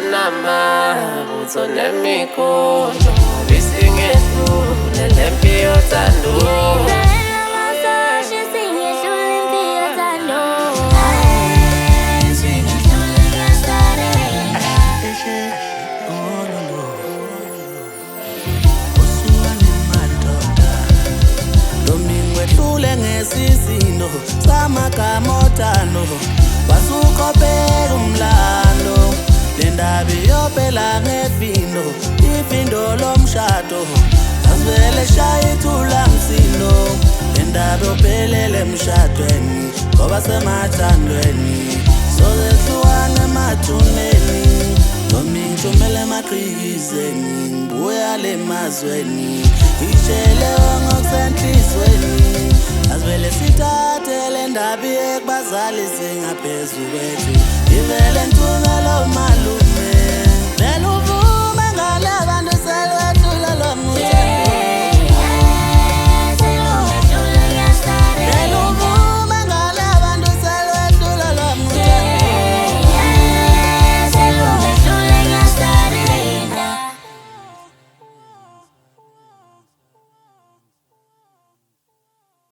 Nanama utonemikono Bisingedule lempi yothando Sisino sama kamotano basukopela umlando lendabi yopela ngefindo ifindo lomshado asivele shaya ithula msino lendabi yophelele emshadweni ngoba semathandweni sozethuwane emathuneni noma intshumayelo emaqhikizeni ngibuya le mazweni itshele ngokusenhlizweni asivele sithathe le ndaba ekubazali singaphezulu kwethu ivele nthumela